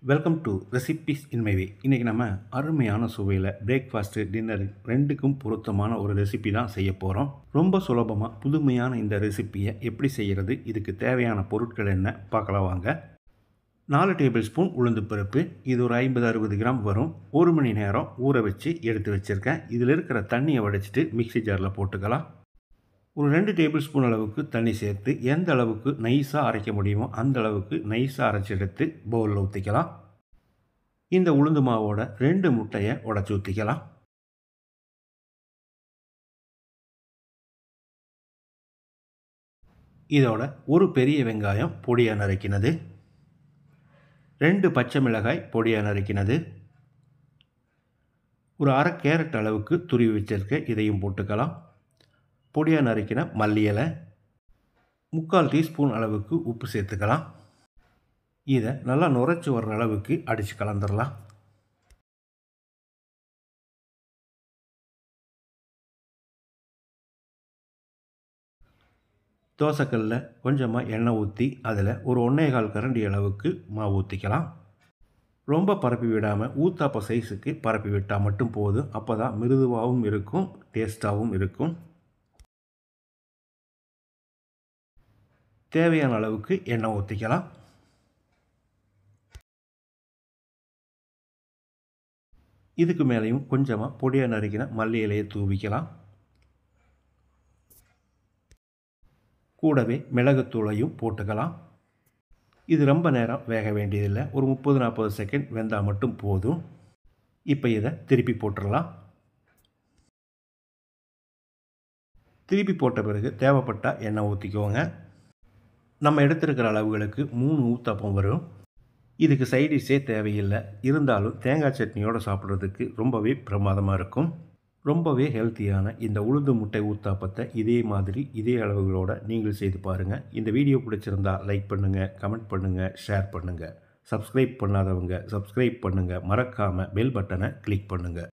Welcome to recipes in my way. இன்றைக்கி நம்ம அருமையான சுவையில் பிரேக்ஃபாஸ்ட்டு டின்னர் ரெண்டுக்கும் பொருத்தமான ஒரு ரெசிபி தான் செய்ய போகிறோம். ரொம்ப சுலபமாக புதுமையான இந்த ரெசிப்பியை எப்படி செய்கிறது, இதுக்கு தேவையான பொருட்கள் என்ன பார்க்கலாம் வாங்க. 4 டேபிள் ஸ்பூன் உளுந்து பருப்பு, இது ஒரு 50-60 கிராம் வரும். 1 மணி நேரம் ஊற வச்சு எடுத்து வச்சுருக்கேன். இதில் இருக்கிற தண்ணியை வடிச்சிட்டு மிக்ஸி ஜாரில் போட்டுக்கலாம். ஒரு 2 டேபிள் ஸ்பூன் அளவுக்கு தண்ணி சேர்த்து எந்த அளவுக்கு நைஸாக அரைக்க முடியுமோ அந்த அளவுக்கு நைஸாக அரைச்சி எடுத்து பவுலில் ஊற்றிக்கலாம். இந்த உளுந்து மாவோட 2 முட்டையை உடைச்சி ஊற்றிக்கலாம். இதோட ஒரு பெரிய வெங்காயம் பொடியாக நறுக்கினது, 2 பச்சை மிளகாய் பொடியாக நறுக்கினது, ஒரு அரை கேரட் அளவுக்கு துருவி வச்சிருக்க இதையும் போட்டுக்கலாம். பொடியாக நறுக்கின மல்லி இலை, 3/4 டீஸ்பூன் அளவுக்கு உப்பு சேர்த்துக்கலாம். இதை நல்லா நுரைச்சி வர்ற அளவுக்கு அடித்து கலந்துடலாம். தோசைக்கல்லில் கொஞ்சமாக எண்ணெய் ஊற்றி அதில் ஒரு 1.25 கரண்டி அளவுக்கு மாவு ஊற்றிக்கலாம். ரொம்ப பரப்பி விடாமல் ஊத்தாப்ப சைஸுக்கு பரப்பி விட்டால் மட்டும் போதும். அப்போ தான் மிருதுவாகவும் இருக்கும், டேஸ்ட்டாகவும் இருக்கும். தேவையான அளவுக்கு எண்ணெய் ஊற்றிக்கலாம். இதுக்கு மேலேயும் கொஞ்சமாக பொடியாக நறுக்கின மல்லி இலையை தூவிக்கலாம். கூடவே மிளகுத்தூளையும் போட்டுக்கலாம். இது ரொம்ப நேரம் வேக வேண்டியதில்லை, ஒரு 30-40 செகண்ட் வெந்தால் மட்டும் போதும். இப்போ இதை திருப்பி போட்டுடலாம். திருப்பி போட்ட பிறகு தேவைப்பட்டால் எண்ணெய் ஊற்றிக்கோங்க. நம்ம எடுத்துருக்கிற அளவுகளுக்கு 3 ஊத்தாப்பம் வரும். இதுக்கு சைடிஷே தேவையில்லை, இருந்தாலும் தேங்காய் சட்னியோடு சாப்பிட்றதுக்கு ரொம்பவே பிரமாதமாக இருக்கும். ரொம்பவே ஹெல்த்தியான இந்த உளுந்து முட்டை ஊத்தாப்பத்தை இதே மாதிரி இதே அளவுகளோடு நீங்கள் செய்து பாருங்கள். இந்த வீடியோ பிடிச்சிருந்தால் லைக் பண்ணுங்கள், கமெண்ட் பண்ணுங்கள், ஷேர் பண்ணுங்கள். சப்ஸ்கிரைப் பண்ணாதவங்க சப்ஸ்கிரைப் பண்ணுங்கள். மறக்காமல் பெல் பட்டனை கிளிக் பண்ணுங்கள்.